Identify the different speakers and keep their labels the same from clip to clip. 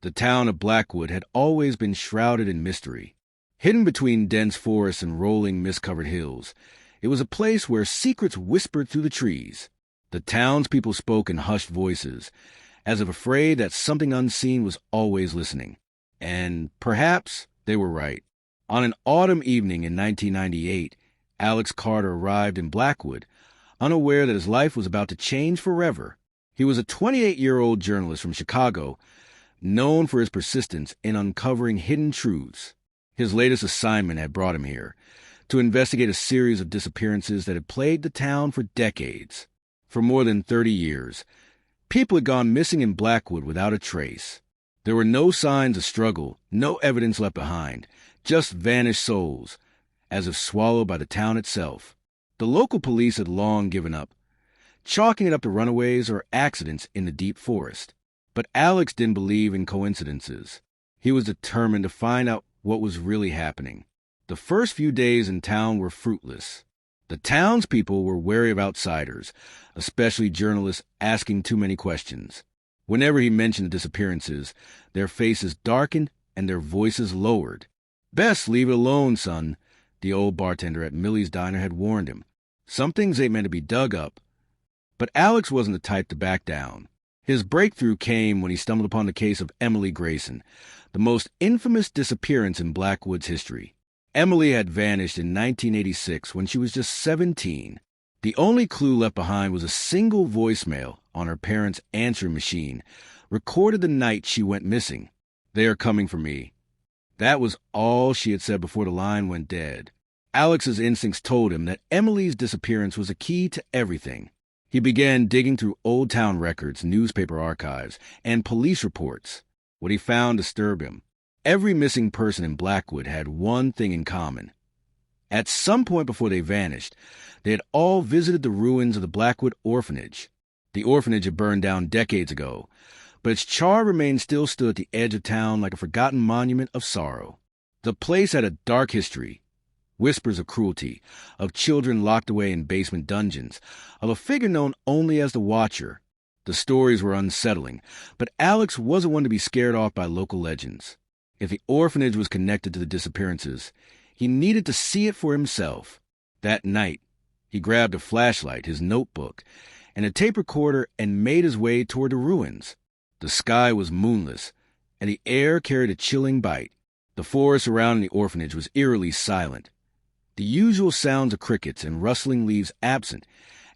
Speaker 1: The town of Blackwood had always been shrouded in mystery. Hidden between dense forests and rolling mist-covered hills, it was a place where secrets whispered through the trees. The townspeople spoke in hushed voices, as if afraid that something unseen was always listening. And perhaps they were right. On an autumn evening in 1998, Alex Carter arrived in Blackwood, unaware that his life was about to change forever. He was a 28-year-old journalist from Chicago, known for his persistence in uncovering hidden truths. His latest assignment had brought him here, to investigate a series of disappearances that had plagued the town for decades. For more than 30 years, people had gone missing in Blackwood without a trace. There were no signs of struggle, no evidence left behind, just vanished souls, as if swallowed by the town itself. The local police had long given up, chalking it up to runaways or accidents in the deep forest. But Alex didn't believe in coincidences. He was determined to find out what was really happening. The first few days in town were fruitless. The townspeople were wary of outsiders, especially journalists asking too many questions. Whenever he mentioned the disappearances, their faces darkened and their voices lowered. "Best leave it alone, son," the old bartender at Millie's Diner had warned him. "Some things ain't meant to be dug up." But Alex wasn't the type to back down. His breakthrough came when he stumbled upon the case of Emily Grayson, the most infamous disappearance in Blackwood's history. Emily had vanished in 1986 when she was just 17. The only clue left behind was a single voicemail on her parents' answering machine, recorded the night she went missing. "They are coming for me." That was all she had said before the line went dead. Alex's instincts told him that Emily's disappearance was a key to everything. He began digging through old town records, newspaper archives, and police reports. What he found disturbed him. Every missing person in Blackwood had one thing in common. At some point before they vanished, they had all visited the ruins of the Blackwood orphanage. The orphanage had burned down decades ago, but its charred remains still stood at the edge of town like a forgotten monument of sorrow. The place had a dark history. Whispers of cruelty, of children locked away in basement dungeons, of a figure known only as the Watcher. The stories were unsettling, but Alex wasn't one to be scared off by local legends. If the orphanage was connected to the disappearances, he needed to see it for himself. That night, he grabbed a flashlight, his notebook, and a tape recorder and made his way toward the ruins. The sky was moonless, and the air carried a chilling bite. The forest surrounding the orphanage was eerily silent. The usual sounds of crickets and rustling leaves absent,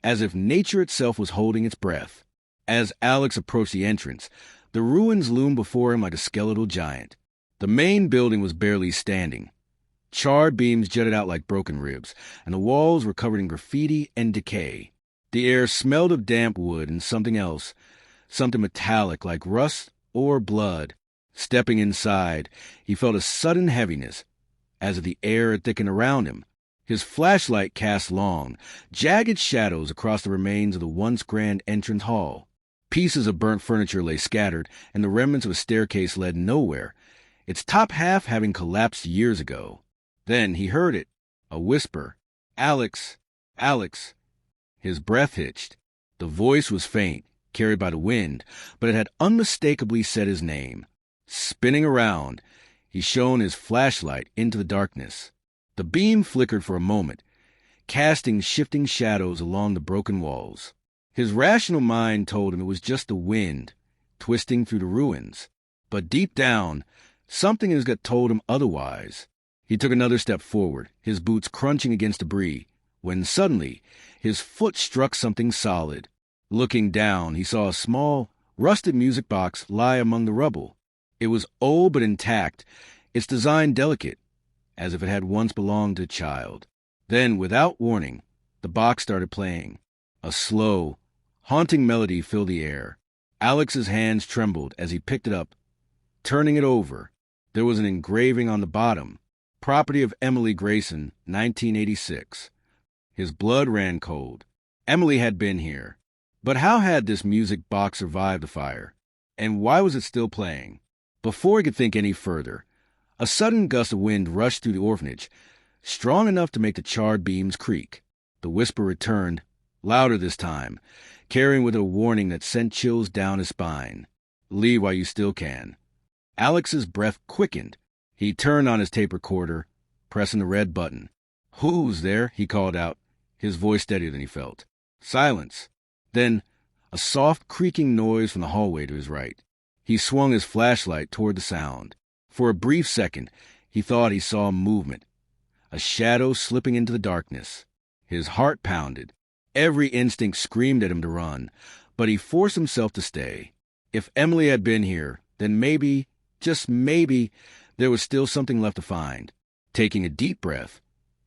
Speaker 1: as if nature itself was holding its breath. As Alex approached the entrance, the ruins loomed before him like a skeletal giant. The main building was barely standing. Charred beams jutted out like broken ribs, and the walls were covered in graffiti and decay. The air smelled of damp wood and something else, something metallic like rust or blood. Stepping inside, he felt a sudden heaviness, as if the air had thickened around him. His flashlight cast long, jagged shadows across the remains of the once grand entrance hall. Pieces of burnt furniture lay scattered, and the remnants of a staircase led nowhere, its top half having collapsed years ago. Then he heard it, a whisper. "Alex, Alex." His breath hitched. The voice was faint, carried by the wind, but it had unmistakably said his name. Spinning around, he shone his flashlight into the darkness. The beam flickered for a moment, casting shifting shadows along the broken walls. His rational mind told him it was just the wind, twisting through the ruins. But deep down, something in his gut told him otherwise. He took another step forward, his boots crunching against debris, when suddenly his foot struck something solid. Looking down, he saw a small, rusted music box lie among the rubble. It was old but intact, its design delicate, as if it had once belonged to a child. Then, without warning, the box started playing. A slow, haunting melody filled the air. Alex's hands trembled as he picked it up. Turning it over, there was an engraving on the bottom. Property of Emily Grayson, 1986. His blood ran cold. Emily had been here. But how had this music box survived the fire? And why was it still playing? Before he could think any further, a sudden gust of wind rushed through the orphanage, strong enough to make the charred beams creak. The whisper returned, louder this time, carrying with it a warning that sent chills down his spine. "Leave while you still can." Alex's breath quickened. He turned on his tape recorder, pressing the red button. "Who's there?" he called out, his voice steadier than he felt. Silence. Then, a soft creaking noise from the hallway to his right. He swung his flashlight toward the sound. For a brief second, he thought he saw movement, a shadow slipping into the darkness. His heart pounded. Every instinct screamed at him to run, but he forced himself to stay. If Emily had been here, then maybe, just maybe, there was still something left to find. Taking a deep breath,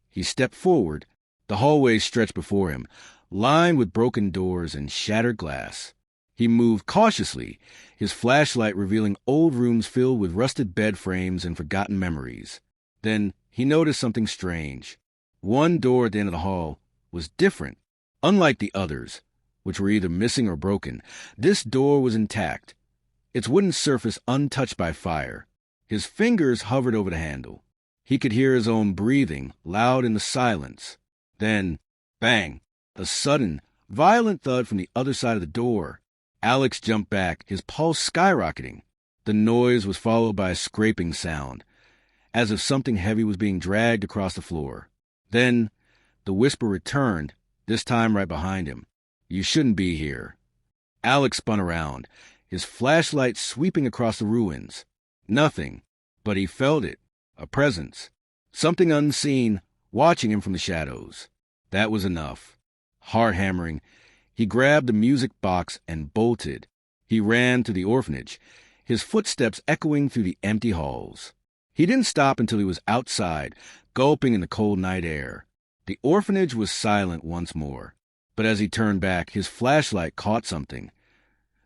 Speaker 1: he stepped forward. The hallway stretched before him, lined with broken doors and shattered glass. He moved cautiously, his flashlight revealing old rooms filled with rusted bed frames and forgotten memories. Then he noticed something strange. One door at the end of the hall was different. Unlike the others, which were either missing or broken, this door was intact, its wooden surface untouched by fire. His fingers hovered over the handle. He could hear his own breathing, loud in the silence. Then, bang, a sudden, violent thud from the other side of the door. Alex jumped back, his pulse skyrocketing. The noise was followed by a scraping sound, as if something heavy was being dragged across the floor. Then, the whisper returned, this time right behind him. "You shouldn't be here." Alex spun around, his flashlight sweeping across the ruins. Nothing, but he felt it, a presence, something unseen, watching him from the shadows. That was enough. Heart hammering, he grabbed the music box and bolted. He ran to the orphanage, his footsteps echoing through the empty halls. He didn't stop until he was outside, gulping in the cold night air. The orphanage was silent once more, but as he turned back, his flashlight caught something.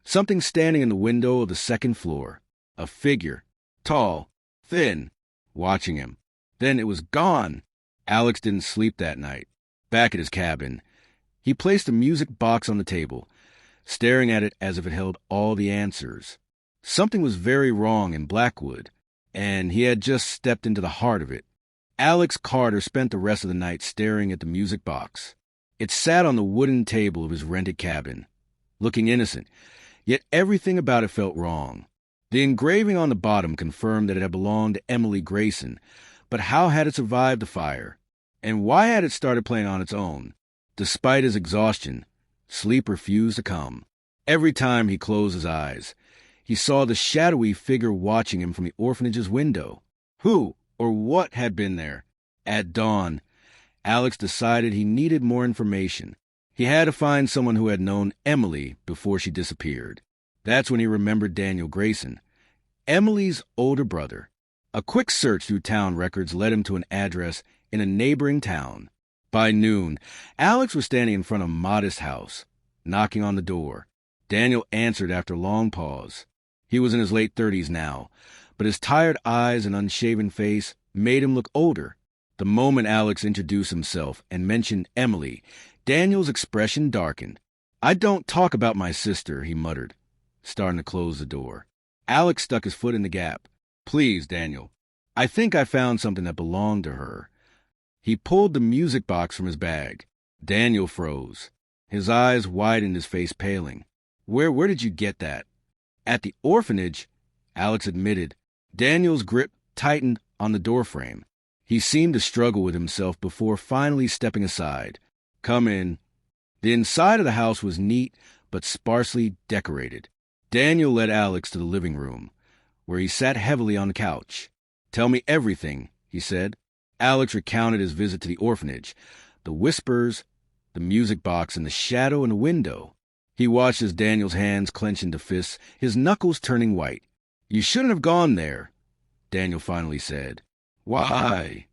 Speaker 1: Something standing in the window of the second floor. A figure, tall, thin, watching him. Then it was gone. Alex didn't sleep that night. Back at his cabin, he placed the music box on the table, staring at it as if it held all the answers. Something was very wrong in Blackwood, and he had just stepped into the heart of it. Alex Carter spent the rest of the night staring at the music box. It sat on the wooden table of his rented cabin, looking innocent, yet everything about it felt wrong. The engraving on the bottom confirmed that it had belonged to Emily Grayson, but how had it survived the fire? And why had it started playing on its own? Despite his exhaustion, sleep refused to come. Every time he closed his eyes, he saw the shadowy figure watching him from the orphanage's window. Who or what had been there? At dawn, Alex decided he needed more information. He had to find someone who had known Emily before she disappeared. That's when he remembered Daniel Grayson, Emily's older brother. A quick search through town records led him to an address in a neighboring town. By noon, Alex was standing in front of a modest house, knocking on the door. Daniel answered after a long pause. He was in his late 30s now, but his tired eyes and unshaven face made him look older. The moment Alex introduced himself and mentioned Emily, Daniel's expression darkened. "I don't talk about my sister," he muttered, starting to close the door. Alex stuck his foot in the gap. "Please, Daniel, I think I found something that belonged to her." He pulled the music box from his bag. Daniel froze. His eyes widened, his face paling. Where did you get that?" "At the orphanage," Alex admitted. Daniel's grip tightened on the doorframe. He seemed to struggle with himself before finally stepping aside. "Come in." The inside of the house was neat but sparsely decorated. Daniel led Alex to the living room, where he sat heavily on the couch. "Tell me everything," he said. Alex recounted his visit to the orphanage, the whispers, the music box, and the shadow in the window. He watched as Daniel's hands clenched into fists, his knuckles turning white. "You shouldn't have gone there," Daniel finally said. "Why?"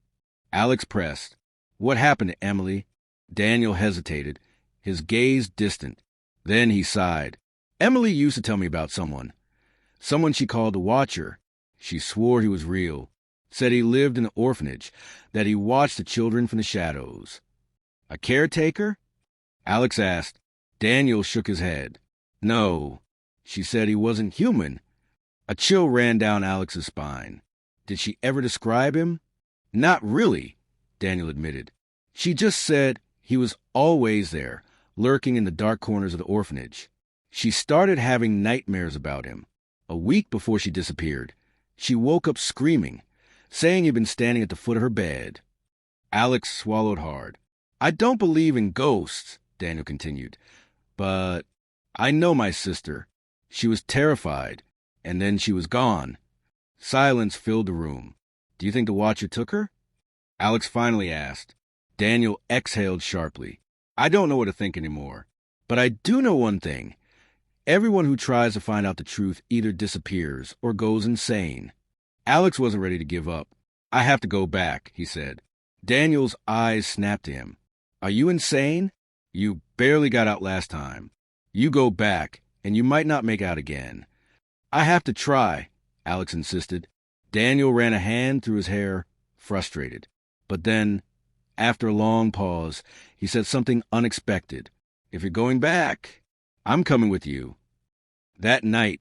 Speaker 1: Alex pressed. "What happened to Emily?" Daniel hesitated, his gaze distant. Then he sighed. "Emily used to tell me about someone she called the Watcher. She swore he was real, said he lived in an orphanage, that he watched the children from the shadows." "A caretaker?" Alex asked. Daniel shook his head. "No, she said he wasn't human." A chill ran down Alex's spine. "Did she ever describe him?" "Not really," Daniel admitted. "She just said he was always there, lurking in the dark corners of the orphanage. She started having nightmares about him a week before she disappeared. She woke up screaming, saying he'd been standing at the foot of her bed. Alex swallowed hard. "I don't believe in ghosts," Daniel continued, "but I know my sister. She was terrified, and then she was gone." Silence filled the room. "Do you think the Watcher took her?" Alex finally asked. Daniel exhaled sharply. "I don't know what to think anymore. But I do know one thing. Everyone who tries to find out the truth either disappears or goes insane." Alex wasn't ready to give up. "I have to go back," he said. Daniel's eyes snapped to him. "Are you insane? You barely got out last time. You go back, and you might not make out again." "I have to try," Alex insisted. Daniel ran a hand through his hair, frustrated. But then, after a long pause, he said something unexpected. "If you're going back, I'm coming with you." That night,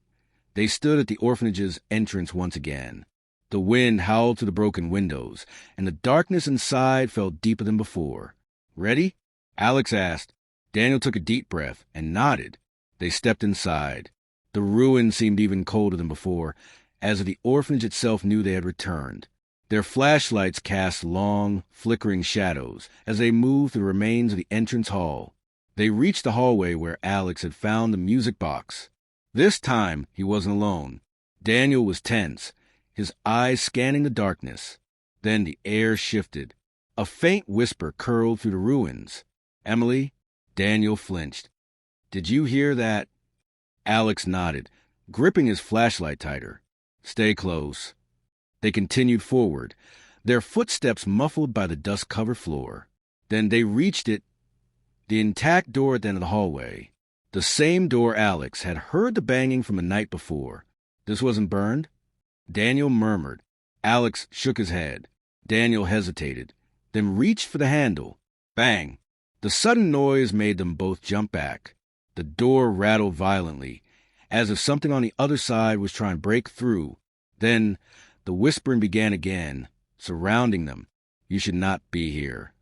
Speaker 1: they stood at the orphanage's entrance once again. The wind howled through the broken windows, and the darkness inside felt deeper than before. "Ready?" Alex asked. Daniel took a deep breath and nodded. They stepped inside. The ruin seemed even colder than before, as if the orphanage itself knew they had returned. Their flashlights cast long, flickering shadows as they moved through the remains of the entrance hall. They reached the hallway where Alex had found the music box. This time, he wasn't alone. Daniel was tense, his eyes scanning the darkness. Then the air shifted. A faint whisper curled through the ruins. "Emily?" Daniel flinched. "Did you hear that?" Alex nodded, gripping his flashlight tighter. "Stay close." They continued forward, their footsteps muffled by the dust-covered floor. Then they reached it, the intact door at the end of the hallway. The same door Alex had heard the banging from the night before. "This wasn't burned?" Daniel murmured. Alex shook his head. Daniel hesitated, then reached for the handle. Bang! The sudden noise made them both jump back. The door rattled violently, as if something on the other side was trying to break through. Then the whispering began again, surrounding them. "You should not be here."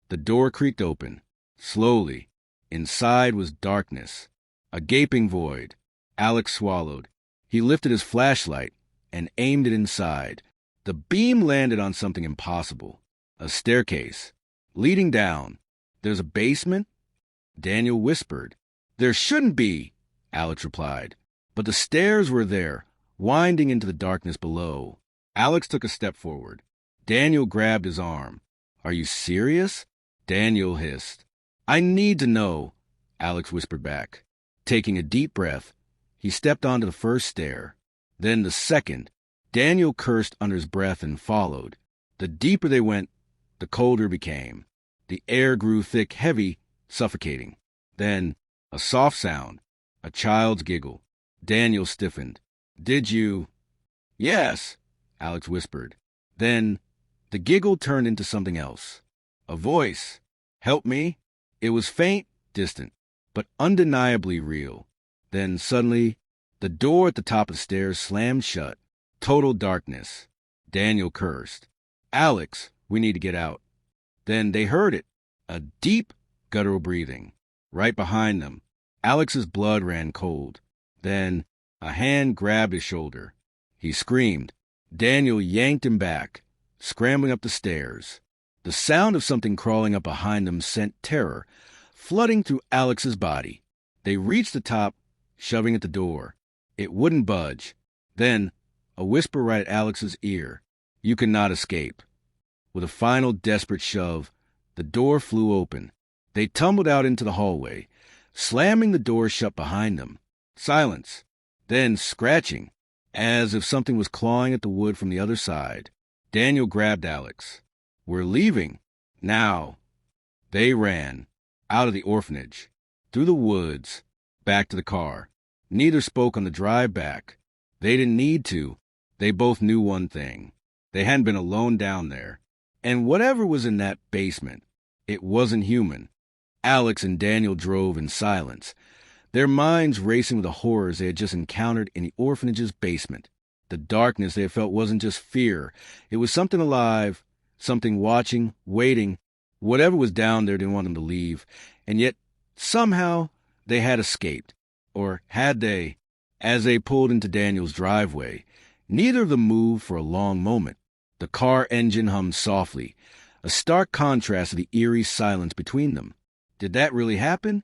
Speaker 1: The door creaked open. Slowly. Inside was darkness. A gaping void. Alex swallowed. He lifted his flashlight and aimed it inside. The beam landed on something impossible. A staircase. Leading down. "There's a basement?" Daniel whispered. "There shouldn't be," Alex replied. But the stairs were there, winding into the darkness below. Alex took a step forward. Daniel grabbed his arm. "Are you serious?" Daniel hissed. "I need to know," Alex whispered back. Taking a deep breath, he stepped onto the first stair. Then the second. Daniel cursed under his breath and followed. The deeper they went, the colder it became. The air grew thick, heavy, suffocating. Then a soft sound, a child's giggle. Daniel stiffened. "Did you?" "Yes," Alex whispered. Then the giggle turned into something else. A voice. "Help me?" It was faint, distant, but undeniably real. Then suddenly, the door at the top of the stairs slammed shut. Total darkness. Daniel cursed. "Alex, we need to get out." Then they heard it. A deep, guttural breathing. Right behind them. Alex's blood ran cold. Then a hand grabbed his shoulder. He screamed. Daniel yanked him back, scrambling up the stairs. The sound of something crawling up behind them sent terror flooding through Alex's body. They reached the top, shoving at the door. It wouldn't budge. Then, a whisper right at Alex's ear. "You cannot escape." With a final desperate shove, the door flew open. They tumbled out into the hallway, slamming the door shut behind them. Silence. Then scratching, as if something was clawing at the wood from the other side. Daniel grabbed Alex. "We're leaving. Now." They ran. Out of the orphanage. Through the woods. Back to the car. Neither spoke on the drive back. They didn't need to. They both knew one thing. They hadn't been alone down there. And whatever was in that basement, it wasn't human. Alex and Daniel drove in silence, their minds racing with the horrors they had just encountered in the orphanage's basement. The darkness they had felt wasn't just fear. It was something alive, something watching, waiting. Whatever was down there didn't want them to leave. And yet, somehow, they had escaped. Or had they? As they pulled into Daniel's driveway, Neither of them moved for a long moment. The car engine hummed softly, a stark contrast to the eerie silence between them. Did that really happen?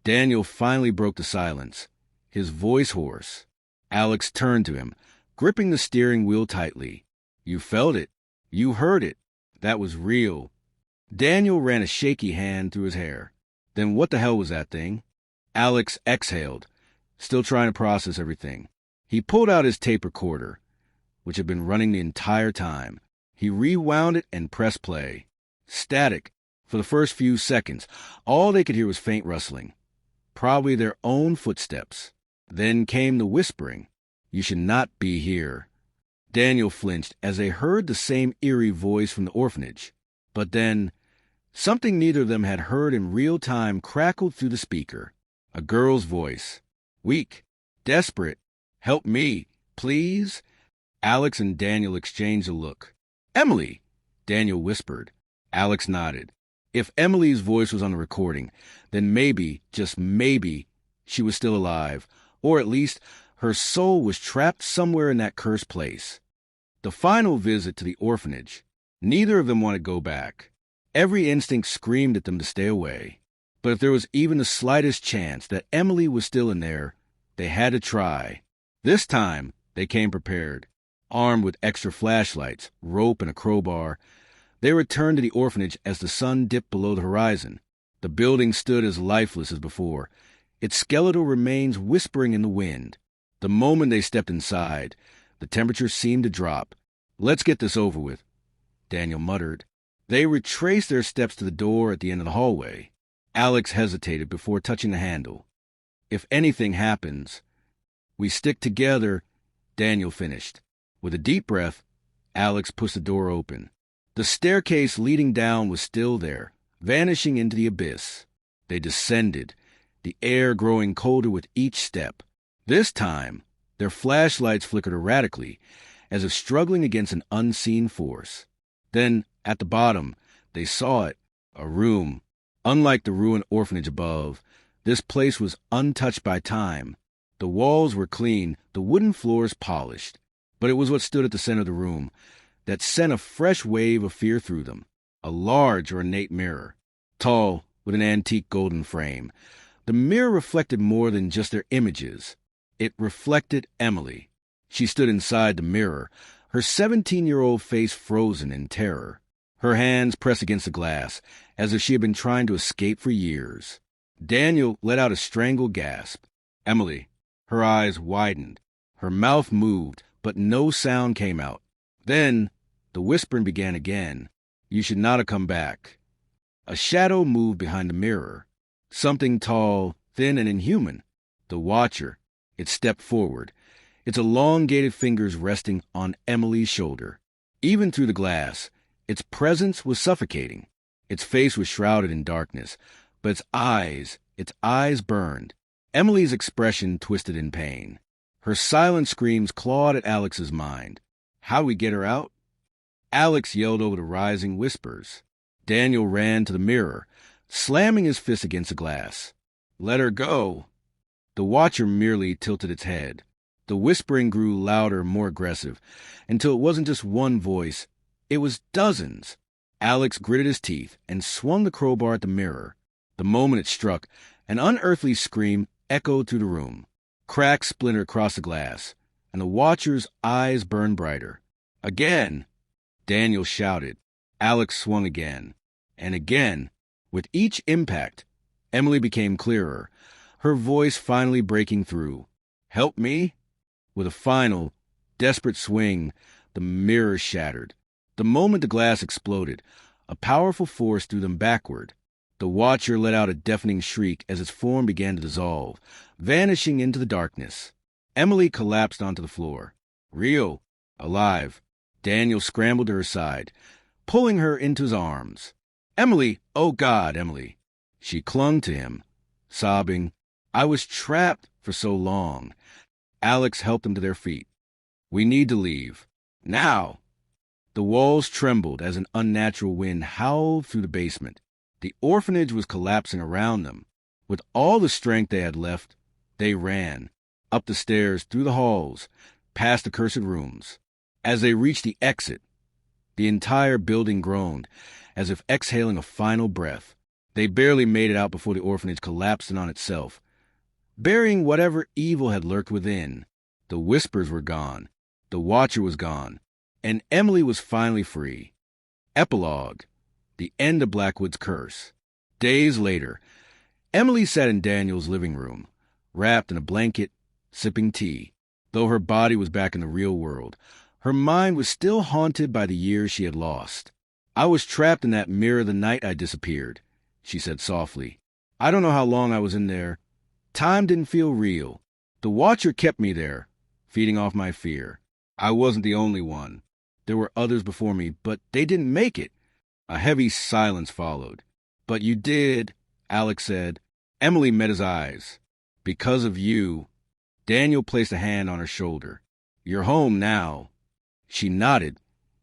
Speaker 1: Daniel finally broke the silence, his voice hoarse. Alex turned to him, gripping the steering wheel tightly. You felt it. You heard it. That was real. Daniel ran a shaky hand through his hair. Then what the hell was that thing? Alex exhaled, still trying to process everything. He pulled out his tape recorder, which had been running the entire time. He rewound it and pressed play. Static. For the first few seconds, all they could hear was faint rustling. Probably their own footsteps. Then came the whispering. You should not be here. Daniel flinched as they heard the same eerie voice from the orphanage. But then, something neither of them had heard in real time crackled through the speaker. A girl's voice. Weak. Desperate. Help me, please? Alex and Daniel exchanged a look. Emily, Daniel whispered. Alex nodded. If Emily's voice was on the recording, then maybe, just maybe, she was still alive, or at least her soul was trapped somewhere in that cursed place. The final visit to the orphanage. Neither of them wanted to go back. Every instinct screamed at them to stay away. But if there was even the slightest chance that Emily was still in there, they had to try. This time, they came prepared. Armed with extra flashlights, rope, and a crowbar, they returned to the orphanage as the sun dipped below the horizon. The building stood as lifeless as before, its skeletal remains whispering in the wind. The moment they stepped inside, the temperature seemed to drop. Let's get this over with, Daniel muttered. They retraced their steps to the door at the end of the hallway. Alex hesitated before touching the handle. If anything happens, we stick together, Daniel finished. With a deep breath, Alex pushed the door open. The staircase leading down was still there, vanishing into the abyss. They descended, the air growing colder with each step. This time, their flashlights flickered erratically, as if struggling against an unseen force. Then, at the bottom, they saw it, a room. Unlike the ruined orphanage above, this place was untouched by time. The walls were clean, the wooden floors polished. But it was what stood at the center of the room that sent a fresh wave of fear through them. A large, ornate mirror, tall, with an antique golden frame. The mirror reflected more than just their images. It reflected Emily. She stood inside the mirror, her 17-year-old face frozen in terror. Her hands pressed against the glass, as if she had been trying to escape for years. Daniel let out a strangled gasp. Emily. Her eyes widened. Her mouth moved, but no sound came out. Then, the whispering began again. You should not have come back. A shadow moved behind the mirror. Something tall, thin, and inhuman. The Watcher. It stepped forward, its elongated fingers resting on Emily's shoulder. Even through the glass, its presence was suffocating. Its face was shrouded in darkness, but its eyes burned. Emily's expression twisted in pain. Her silent screams clawed at Alex's mind. How do we get her out? Alex yelled over the rising whispers. Daniel ran to the mirror, slamming his fist against the glass. Let her go. The Watcher merely tilted its head. The whispering grew louder, more aggressive, until it wasn't just one voice. It was dozens. Alex gritted his teeth and swung the crowbar at the mirror. The moment it struck, an unearthly scream echoed through the room. Cracks splintered across the glass, and the Watcher's eyes burned brighter. Again! Daniel shouted. Alex swung again. And again. With each impact, Emily became clearer, her voice finally breaking through. Help me? With a final, desperate swing, the mirror shattered. The moment the glass exploded, a powerful force threw them backward. The Watcher let out a deafening shriek as its form began to dissolve, vanishing into the darkness. Emily collapsed onto the floor. Real. Alive. Daniel scrambled to her side, pulling her into his arms. Emily! Oh, God, Emily! She clung to him, sobbing. I was trapped for so long. Alex helped them to their feet. We need to leave. Now! The walls trembled as an unnatural wind howled through the basement. The orphanage was collapsing around them. With all the strength they had left, they ran. Up the stairs, through the halls, past the cursed rooms. As they reached the exit, the entire building groaned, as if exhaling a final breath. They barely made it out before the orphanage collapsed in on itself, burying whatever evil had lurked within. The whispers were gone, the Watcher was gone, and Emily was finally free. Epilogue: The end of Blackwood's curse. Days later, Emily sat in Daniel's living room, wrapped in a blanket, sipping tea. Though her body was back in the real world, her mind was still haunted by the years she had lost. "I was trapped in that mirror the night I disappeared," she said softly. "I don't know how long I was in there. Time didn't feel real. The Watcher kept me there, feeding off my fear. I wasn't the only one. There were others before me, but they didn't make it." A heavy silence followed. "But you did," Alex said. Emily met his eyes. "Because of you." Daniel placed a hand on her shoulder. "You're home now." She nodded,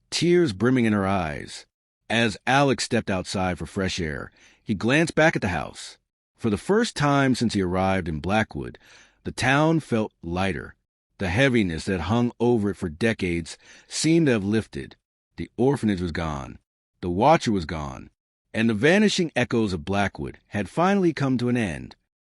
Speaker 1: tears brimming in her eyes. As Alex stepped outside for fresh air, he glanced back at the house. For the first time since he arrived in Blackwood, the town felt lighter. The heaviness that hung over it for decades seemed to have lifted. The orphanage was gone. The Watcher was gone. And the vanishing echoes of Blackwood had finally come to an end.